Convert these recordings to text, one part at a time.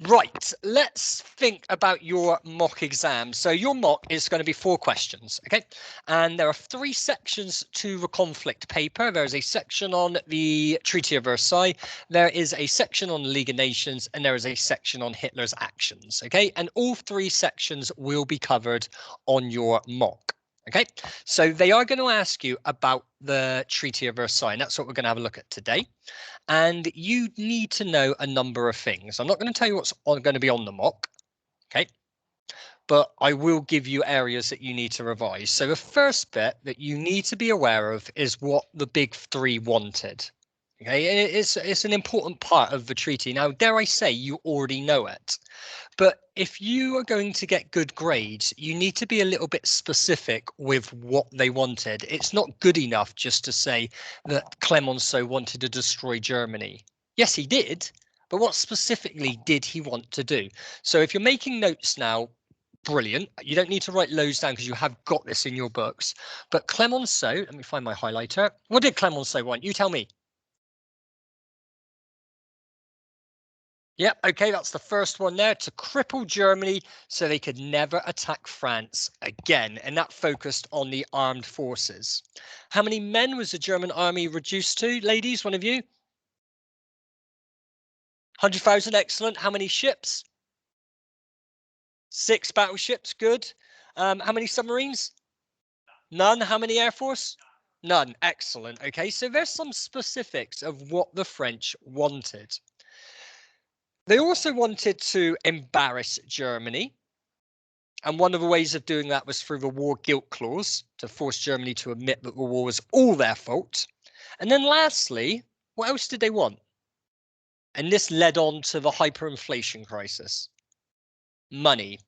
Right, let's think about your mock exam. So your mock is going to be 4 questions, okay? And there are 3 sections to the conflict paper. There's a section on the Treaty of Versailles, there is a section on the League of Nations, and there is a section on Hitler's actions, okay? And all 3 sections will be covered on your mock. Okay, so they are going to ask you about the Treaty of Versailles, and that's what we're going to have a look at today. And you need to know a number of things. I'm not going to tell you what's going to be on the mock, okay? But I will give you areas that you need to revise. So the first bit that you need to be aware of is what the big 3 wanted. Okay, it's an important part of the treaty. Now, dare I say, you already know it. But if you are going to get good grades, you need to be a little bit specific with what they wanted. It's not good enough just to say that Clemenceau wanted to destroy Germany. Yes, he did. But what specifically did he want to do? So if you're making notes now, brilliant. You don't need to write loads down because you have got this in your books. But Clemenceau, let me find my highlighter. What did Clemenceau want? You tell me. Yep, okay, that's the first one there, to cripple Germany so they could never attack France again, and that focused on the armed forces. How many men was the German army reduced to, ladies, one of you? 100,000, excellent. How many ships? 6 battleships, good. How many submarines? None. How many air force? None, excellent. Okay, so there's some specifics of what the French wanted. They also wanted to embarrass Germany. And one of the ways of doing that was through the war guilt clause, to force Germany to admit that the war was all their fault. And then lastly, what else did they want? And this led on to the hyperinflation crisis. Money,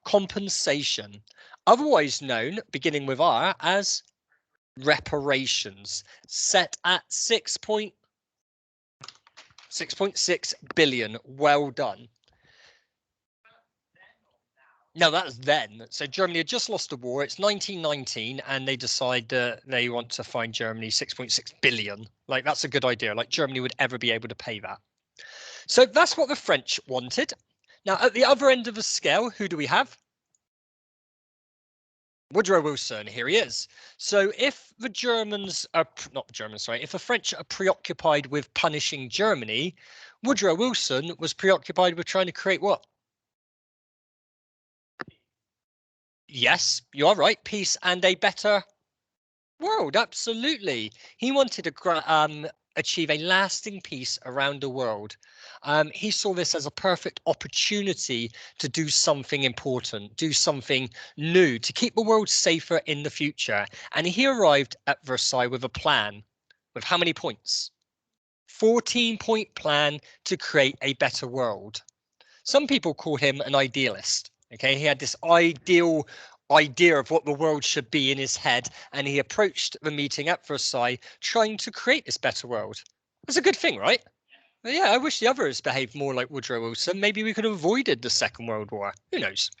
compensation, otherwise known, beginning with R, as reparations, set at 6.6 billion. Well done. No, that's then. So Germany had just lost the war. It's 1919, and they decide that they want to find Germany 6.6 billion. Like, that's a good idea. Like, Germany would ever be able to pay that. So that's what the French wanted. Now, at the other end of the scale, who do we have? Woodrow Wilson, here he is. So if the Germans are, not the Germans, sorry, if the French are preoccupied with punishing Germany, Woodrow Wilson was preoccupied with trying to create what? Yes, you are right. Peace and a better world. Absolutely. He wanted to achieve a lasting peace around the world. He saw this as a perfect opportunity to do something important, do something new, to keep the world safer in the future. And he arrived at Versailles with a plan. With how many points? 14-point plan to create a better world. Some people call him an idealist. Okay, he had this idea of what the world should be in his head, and he approached the meeting at Versailles trying to create this better world. That's a good thing, right? But yeah, I wish the others behaved more like Woodrow Wilson. Maybe we could have avoided the Second World War. Who knows?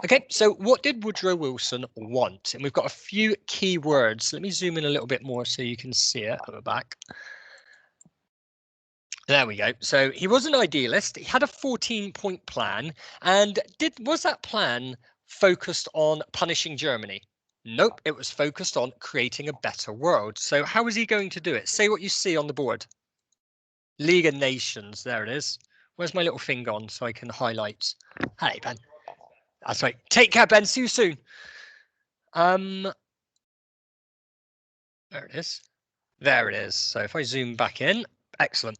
Okay, so what did Woodrow Wilson want? And we've got a few key words. Let me zoom in a little bit more so you can see it at the back. There we go. So he was an idealist. He had a 14-point plan. And was that plan focused on punishing Germany? Nope, it was focused on creating a better world. So how was he going to do it? Say what you see on the board. League of Nations. There it is. Where's my little thing gone so I can highlight? Hey, Ben. That's right. Take care, Ben. See you soon. There it is. There it is. So if I zoom back in, excellent.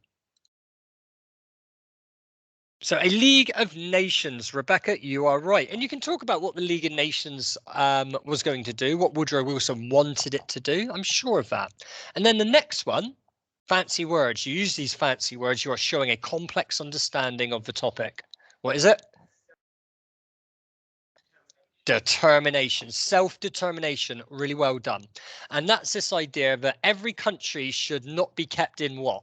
So a League of Nations, Rebecca, you are right. And you can talk about what the League of Nations was going to do, what Woodrow Wilson wanted it to do. I'm sure of that. And then the next one, fancy words. You use these fancy words, you are showing a complex understanding of the topic. What is it? Determination, self-determination, really well done. And that's this idea that every country should not be kept in what?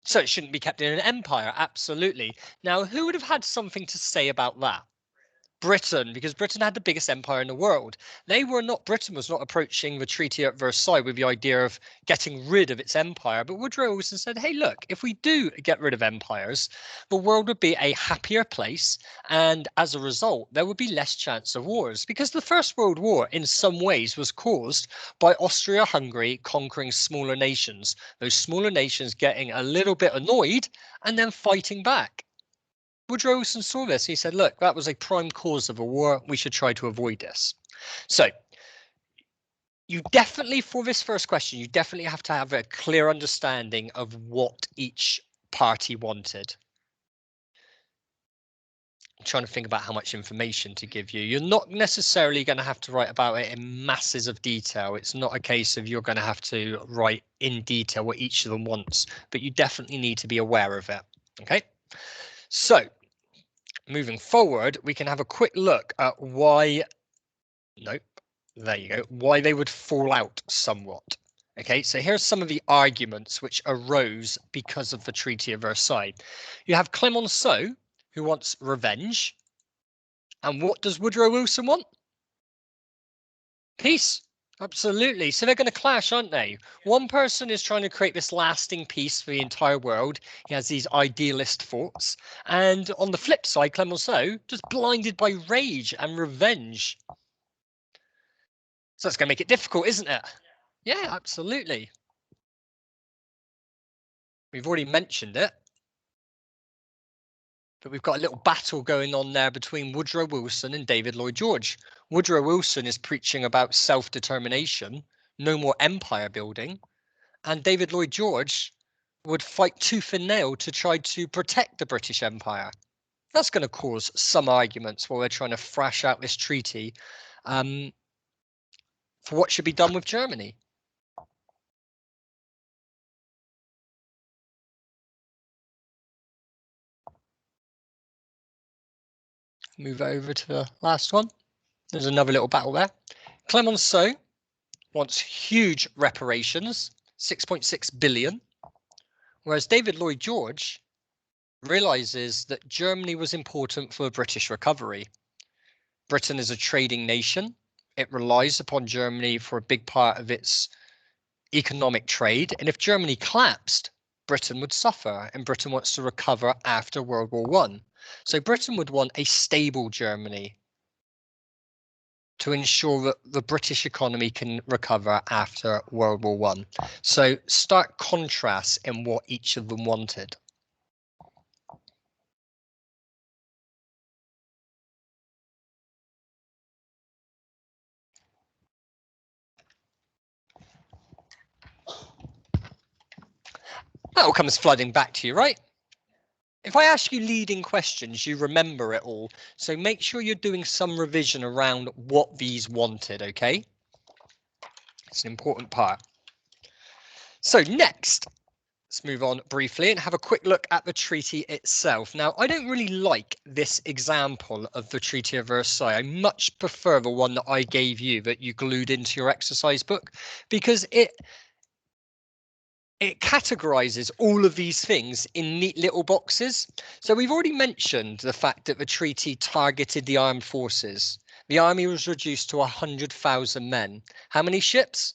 So it shouldn't be kept in an empire, absolutely. Now, who would have had something to say about that? Britain, because Britain had the biggest empire in the world. Britain was not approaching the Treaty at Versailles with the idea of getting rid of its empire. But Woodrow Wilson said, hey, look, if we do get rid of empires, the world would be a happier place. And as a result, there would be less chance of wars, because the First World War in some ways was caused by Austria-Hungary conquering smaller nations, those smaller nations getting a little bit annoyed and then fighting back. Woodrow Wilson saw this. He said, look, that was a prime cause of a war. We should try to avoid this. So you definitely, for this first question, you definitely have to have a clear understanding of what each party wanted. I'm trying to think about how much information to give you. You're not necessarily going to have to write about it in masses of detail. It's not a case of you're going to have to write in detail what each of them wants, but you definitely need to be aware of it. Okay, so moving forward, we can have a quick look at why, nope, there you go, why they would fall out somewhat. Okay, so here's some of the arguments which arose because of the Treaty of Versailles. You have Clemenceau, who wants revenge. And what does Woodrow Wilson want? Peace. Absolutely. So they're going to clash, aren't they? One person is trying to create this lasting peace for the entire world. He has these idealist thoughts. And on the flip side, Clemenceau, just blinded by rage and revenge. So that's going to make it difficult, isn't it? Yeah, absolutely. We've already mentioned it. But we've got a little battle going on there between Woodrow Wilson and David Lloyd George. Woodrow Wilson is preaching about self-determination, no more empire building, and David Lloyd George would fight tooth and nail to try to protect the British Empire. That's going to cause some arguments while we're trying to thrash out this treaty for what should be done with Germany. Move over to the last one. There's another little battle there. Clemenceau wants huge reparations, 6.6 billion, whereas David Lloyd George realizes that Germany was important for British recovery. Britain is a trading nation. It relies upon Germany for a big part of its economic trade. And if Germany collapsed, Britain would suffer, and Britain wants to recover after World War I. So Britain would want a stable Germany to ensure that the British economy can recover after World War I. So stark contrasts in what each of them wanted. That all comes flooding back to you, right? If I ask you leading questions, you remember it all. So make sure you're doing some revision around what these wanted, okay? It's an important part. So next, let's move on briefly and have a quick look at the treaty itself. Now, I don't really like this example of the Treaty of Versailles. I much prefer the one that I gave you that you glued into your exercise book, because it categorizes all of these things in neat little boxes. So we've already mentioned the fact that the treaty targeted the armed forces. The army was reduced to 100,000 men. How many ships?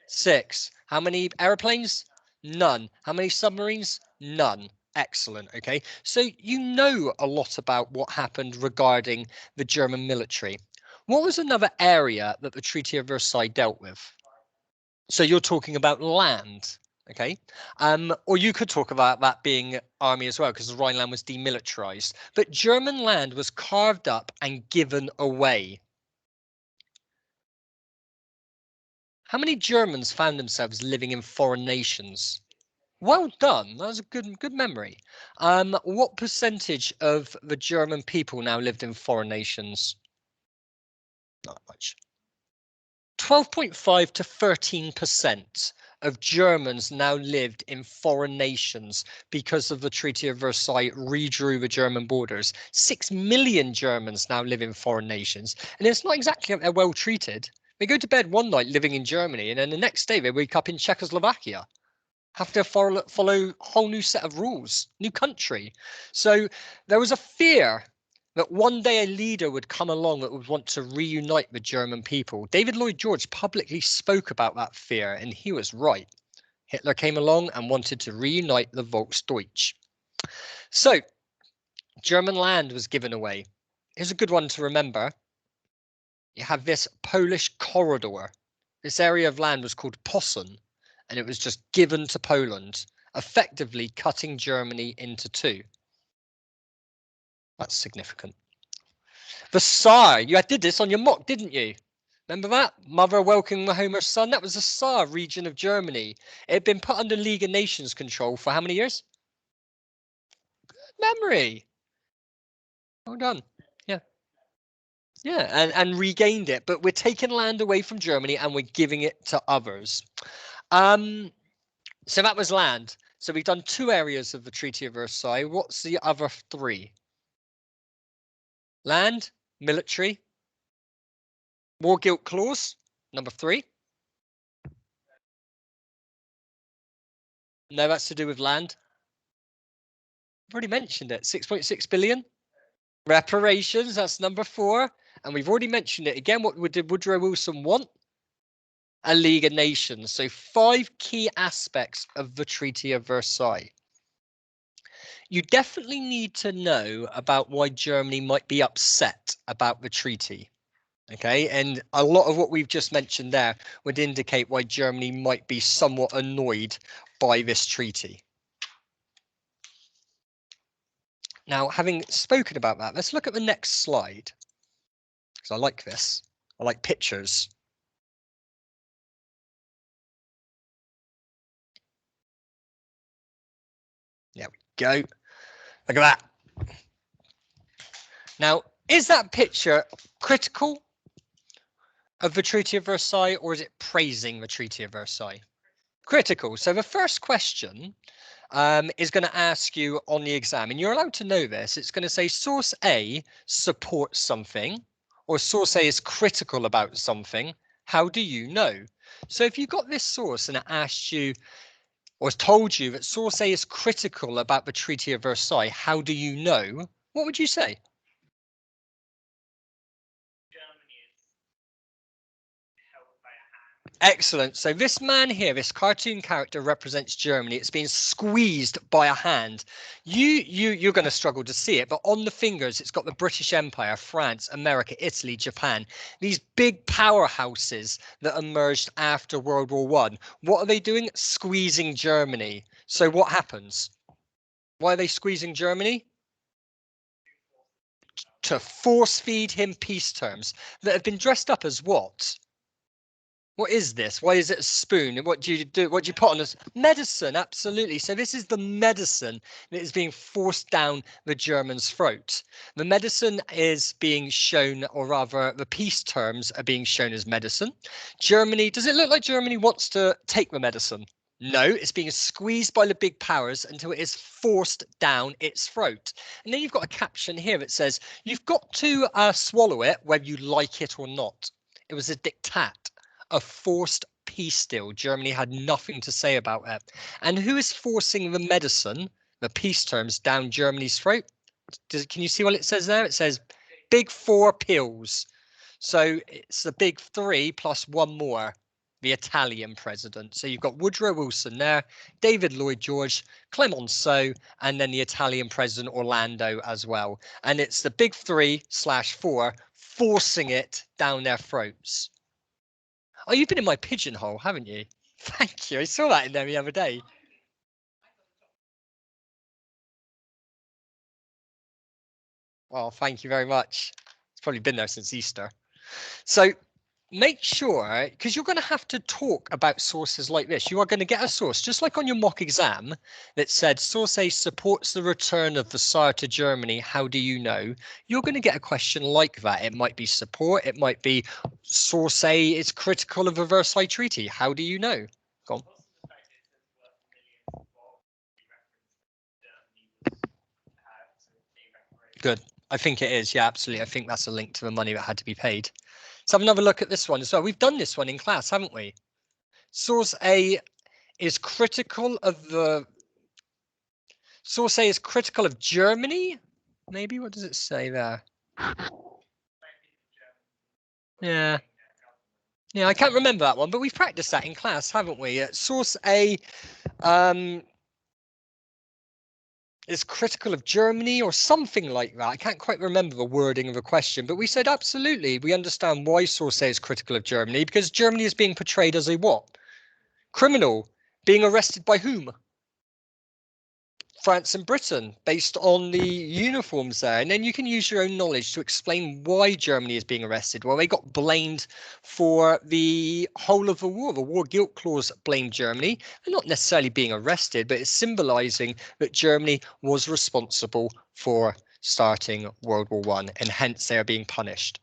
6. How many airplanes? None. How many submarines? None. Excellent. Okay, so you know a lot about what happened regarding the German military. What was another area that the Treaty of Versailles dealt with? So you're talking about land. Okay, or you could talk about that being army as well, because the Rhineland was demilitarized. But German land was carved up and given away. How many Germans found themselves living in foreign nations? Well done. That was a good memory. What percentage of the German people now lived in foreign nations? Not much. 12.5 to 13% of Germans now lived in foreign nations because of the Treaty of Versailles redrew the German borders. 6 million Germans now live in foreign nations, and it's not exactly that they're well treated. They go to bed one night living in Germany, and then the next day they wake up in Czechoslovakia. Have to follow a whole new set of rules, new country. So there was a fear that one day a leader would come along that would want to reunite the German people. David Lloyd George publicly spoke about that fear, and he was right. Hitler came along and wanted to reunite the Volksdeutsch. So, German land was given away. Here's a good one to remember. You have this Polish corridor. This area of land was called Posen, and it was just given to Poland, effectively cutting Germany into two. That's significant. Versailles, you did this on your mock, didn't you? Remember that? Mother welcoming home her son? That was the Saar region of Germany. It had been put under League of Nations control for how many years? Memory. Well done. Yeah. Yeah, and regained it. But we're taking land away from Germany and we're giving it to others. So that was land. So we've done 2 areas of the Treaty of Versailles. What's the other 3? Land, military, war guilt clause, number 3. No, that's to do with land. I've already mentioned it. 6.6 billion. Reparations, that's number 4. And we've already mentioned it again. What did Woodrow Wilson want? A League of Nations. So 5 key aspects of the Treaty of Versailles. You definitely need to know about why Germany might be upset about the treaty. Okay, and a lot of what we've just mentioned there would indicate why Germany might be somewhat annoyed by this treaty. Now, having spoken about that, let's look at the next slide. Because I like this. I like pictures. There we go. Look at that. Now, is that picture critical of the Treaty of Versailles, or is it praising the Treaty of Versailles? Critical. So the first question is going to ask you on the exam, and you're allowed to know this. It's going to say source A supports something, or source A is critical about something. How do you know? So if you got this source and it asked you, or told you that source A is critical about the Treaty of Versailles, how do you know? What would you say? Excellent. So this man here, this cartoon character represents Germany. It's being squeezed by a hand. You're going to struggle to see it, but on the fingers, it's got the British Empire, France, America, Italy, Japan. These big powerhouses that emerged after World War One. What are they doing? Squeezing Germany. So what happens? Why are they squeezing Germany? To force feed him peace terms that have been dressed up as what? What is this? Why is it a spoon? What do you do? What do you put on this? Medicine, absolutely. So this is the medicine that is being forced down the German's throat. The medicine is being shown, or rather the peace terms are being shown as medicine. Germany, does it look like Germany wants to take the medicine? No, it's being squeezed by the big powers until it is forced down its throat. And then you've got a caption here that says, you've got to swallow it whether you like it or not. It was a diktat. A forced peace deal. Germany had nothing to say about it. And who is forcing the medicine, the peace terms, down Germany's throat? Can you see what it says there? It says big 4 pills. So it's the big 3 plus one more, the Italian president. So you've got Woodrow Wilson there, David Lloyd George, Clemenceau, and then the Italian president Orlando as well. And it's the big 3/4 forcing it down their throats. Oh, you've been in my pigeonhole, haven't you? Thank you. I saw that in there the other day. Well, thank you very much. It's probably been there since Easter. So make sure, because you're going to have to talk about sources like this. You are going to get a source, just like on your mock exam, that said source A supports the return of the Tsar to Germany. How do you know? You're going to get a question like that. It might be support. It might be source A is critical of the Versailles Treaty. How do you know? Go on. Good. I think it is. Yeah, absolutely. I think that's a link to the money that had to be paid. Let's have another look at this one as well. We've done this one in class, haven't we? Source A is critical of the Source A is critical of Germany. Maybe? What does it say there? Yeah. Yeah, I can't remember that one, but we've practiced that in class, haven't we? Source A is critical of Germany or something like that. I can't quite remember the wording of the question, but we said absolutely. We understand why source A is critical of Germany because Germany is being portrayed as a what? Criminal. Being arrested by whom? France and Britain, based on the uniforms there. And then you can use your own knowledge to explain why Germany is being arrested. Well, they got blamed for the whole of the war. The war guilt clause blamed Germany. They're not necessarily being arrested, but it's symbolizing that Germany was responsible for starting World War I, and hence they are being punished.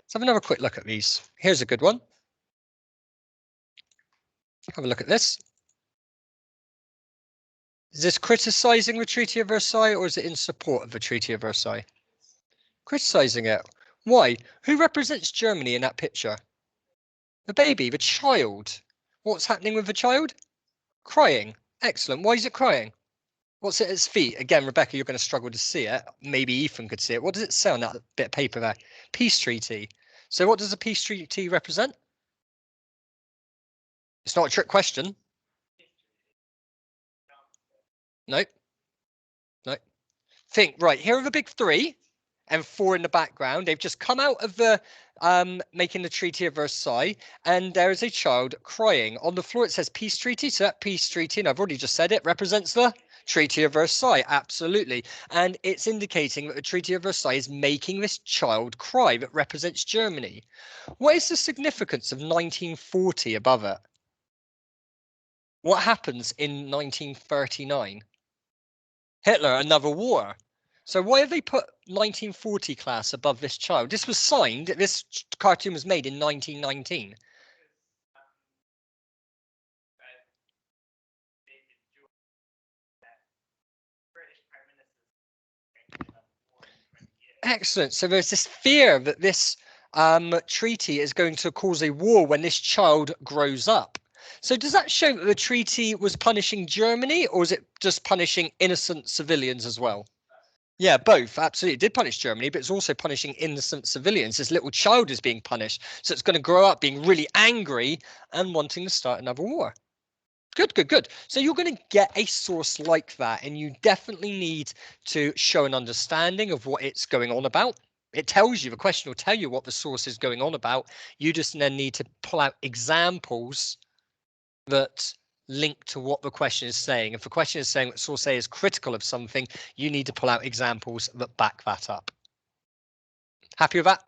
Let's have another quick look at these. Here's a good one. Have a look at this. Is this criticizing the Treaty of Versailles or is it in support of the Treaty of Versailles? Criticizing it. Why? Who represents Germany in that picture? The baby, the child. What's happening with the child? Crying. Excellent. Why is it crying? What's at its feet? Again, Rebecca, you're going to struggle to see it. Maybe Ethan could see it. What does it say on that bit of paper there? Peace treaty. So what does a peace treaty represent? It's not a trick question. No. No. Think, right, here are the big three and four in the background. They've just come out of the making the Treaty of Versailles, and there is a child crying. On the floor it says peace treaty, so that peace treaty, and I've already just said it, represents the Treaty of Versailles, absolutely. And it's indicating that the Treaty of Versailles is making this child cry that represents Germany. What is the significance of 1940 above it? What happens in 1939? Hitler, another war. So why have they put 1940 class above this child? This was signed, this cartoon was made in 1919. Excellent. So there's this fear that this treaty is going to cause a war when this child grows up. So does that show that the treaty was punishing Germany, or is it just punishing innocent civilians as well? Yeah, both. Absolutely. It did punish Germany, but it's also punishing innocent civilians. This little child is being punished. So it's going to grow up being really angry and wanting to start another war. Good, good, good. So you're going to get a source like that, and you definitely need to show an understanding of what it's going on about. It tells you, the question will tell you what the source is going on about. You just then need to pull out examples that link to what the question is saying. If the question is saying that source A is critical of something, you need to pull out examples that back that up. Happy with that?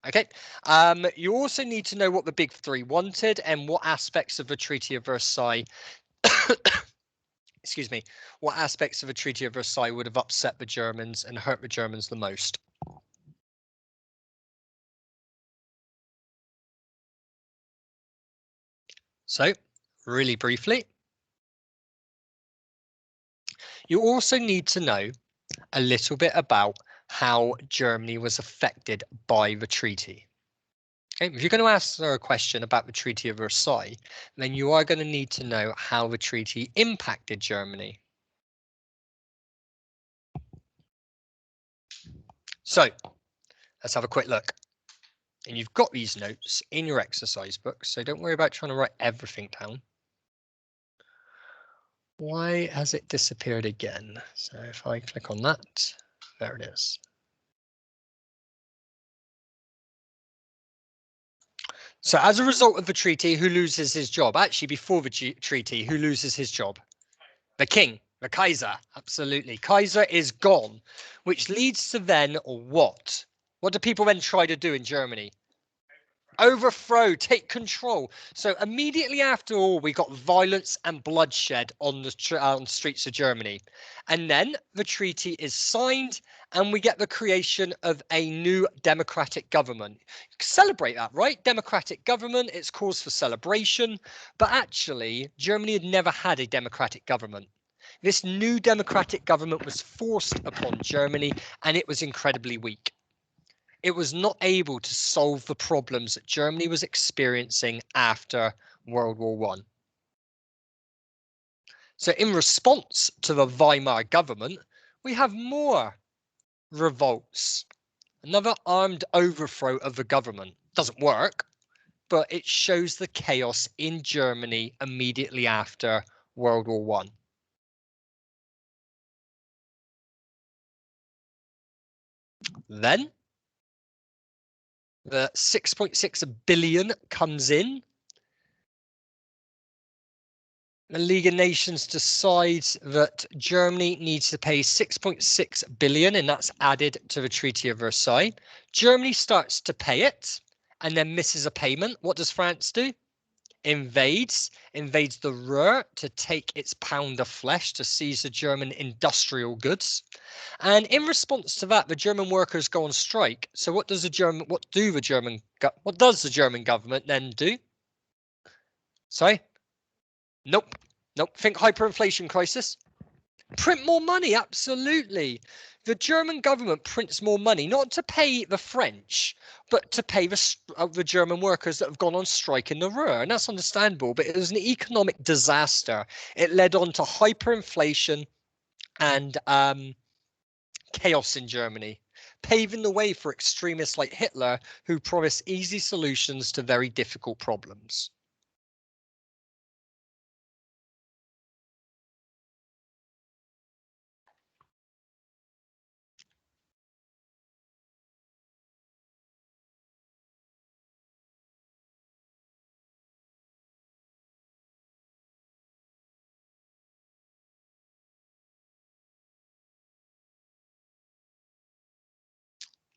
Okay. You also need to know what the big three wanted and what aspects of the Treaty of Versailles excuse me, what aspects of the Treaty of Versailles would have upset the Germans and hurt the Germans the most? So, really briefly, you also need to know a little bit about how Germany was affected by the treaty. Okay, if you're going to answer a question about the Treaty of Versailles, then you are going to need to know how the treaty impacted Germany. So, let's have a quick look. And you've got these notes in your exercise book, so don't worry about trying to write everything down. Why has it disappeared again? So if I click on that, there it is. So as a result of the treaty, who loses his job? Actually, before the treaty, who loses his job? The king, the Kaiser, absolutely. Kaiser is gone, which leads to then what? What do people then try to do in Germany? Overthrow, take control. So immediately after all, we got violence and bloodshed on the streets of Germany. And then the treaty is signed and we get the creation of a new democratic government. Celebrate that, right? Democratic government, it's cause for celebration. But actually, Germany had never had a democratic government. This new democratic government was forced upon Germany and it was incredibly weak. It was not able to solve the problems that Germany was experiencing after World War I. So in response to the Weimar government, we have more revolts. Another armed overthrow of the government. Doesn't work, but it shows the chaos in Germany immediately after World War One. Then the 6.6 billion comes in. The League of Nations decides that Germany needs to pay 6.6 billion, and that's added to the Treaty of Versailles. Germany starts to pay it and then misses a payment. What does France do? Invades the Ruhr to take its pound of flesh, to seize the German industrial goods. And in response to that, the German workers go on strike. So what does the German government then do? Sorry? Nope. Nope. Think hyperinflation crisis. Print more money, absolutely. The German government prints more money, not to pay the French, but to pay the German workers that have gone on strike in the Ruhr. And that's understandable, but it was an economic disaster. It led on to hyperinflation and chaos in Germany, paving the way for extremists like Hitler, who promised easy solutions to very difficult problems.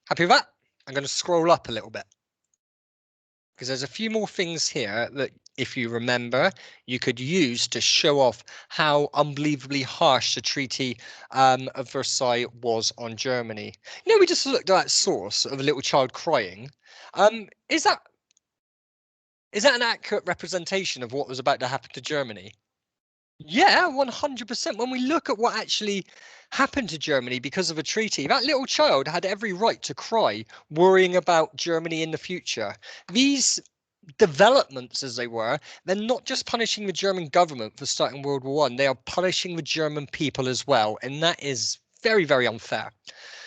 Happy with that? I'm going to scroll up a little bit, because there's a few more things here that, if you remember, you could use to show off how unbelievably harsh the Treaty of Versailles was on Germany. You know, we just looked at that source of a little child crying. Is that an accurate representation of what was about to happen to Germany? Yeah, 100%. When we look at what actually happened to Germany because of a treaty, that little child had every right to cry, worrying about Germany in the future. These developments, as they were, they're not just punishing the German government for starting World War One, they are punishing the German people as well. And that is very, very unfair.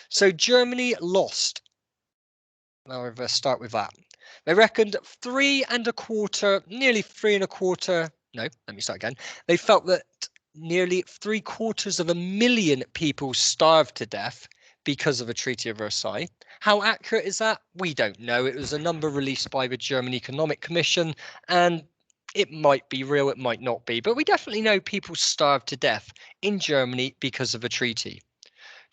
So Germany lost. Now we'll start with that. They reckoned 3.25, nearly 3.25. No, let me start again. They felt that nearly 750,000 people starved to death because of the Treaty of Versailles. How accurate is that? We don't know. It was a number released by the German Economic Commission, and it might be real, it might not be. But we definitely know people starved to death in Germany because of a treaty.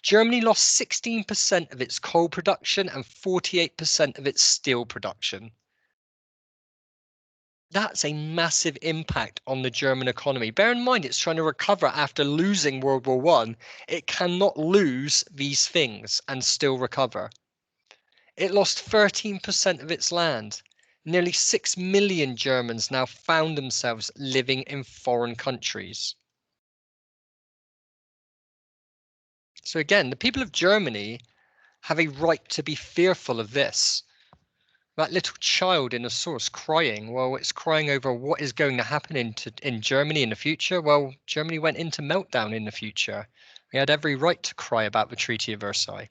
Germany lost 16% of its coal production and 48% of its steel production. That's a massive impact on the German economy. Bear in mind, it's trying to recover after losing World War One. It cannot lose these things and still recover. It lost 13% of its land. Nearly 6 million Germans now found themselves living in foreign countries. So again, the people of Germany have a right to be fearful of this. That little child in the source crying, well, it's crying over what is going to happen in Germany in the future. Well, Germany went into meltdown in the future. We had every right to cry about the Treaty of Versailles.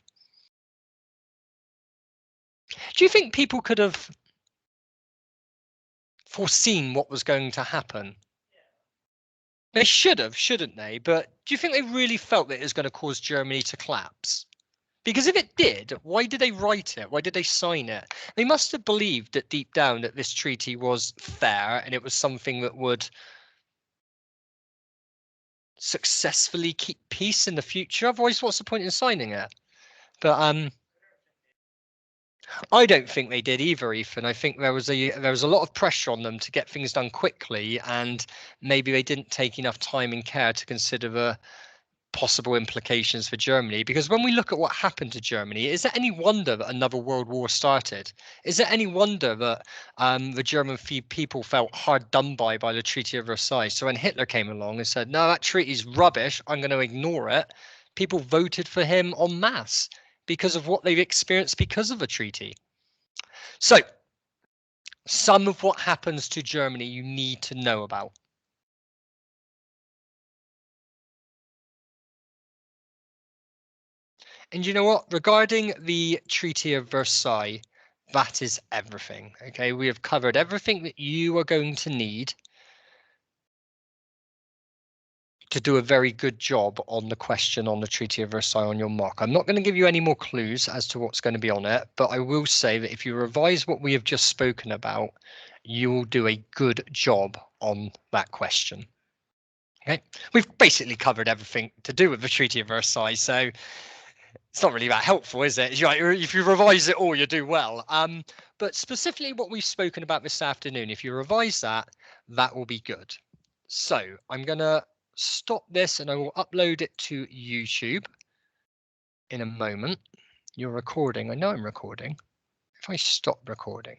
Do you think people could have foreseen what was going to happen? They should have, shouldn't they? But do you think they really felt that it was going to cause Germany to collapse? Because if it did, why did they write it? Why did they sign it? They must have believed that deep down that this treaty was fair and it was something that would successfully keep peace in the future. Otherwise, what's the point in signing it? But I don't think they did either, Ethan. I think there was a lot of pressure on them to get things done quickly, and maybe they didn't take enough time and care to consider the possible implications for Germany. Because when we look at what happened to Germany, is it any wonder that another world war started? Is it any wonder that the German people felt hard done by the Treaty of Versailles? So when Hitler came along and said, no, that treaty's rubbish, I'm going to ignore it, people voted for him en masse because of what they've experienced because of a treaty. So some of what happens to Germany you need to know about. And you know what? Regarding the Treaty of Versailles, that is everything. Okay, we have covered everything that you are going to need to do a very good job on the question on the Treaty of Versailles on your mock. I'm not going to give you any more clues as to what's going to be on it, but I will say that if you revise what we have just spoken about, you will do a good job on that question. Okay, we've basically covered everything to do with the Treaty of Versailles, so it's not really that helpful, is it? If you revise it all, you do well. But specifically what we've spoken about this afternoon, if you revise that, that will be good. So I'm going to stop this and I will upload it to YouTube in a moment. You're recording. I know I'm recording. If I stop recording,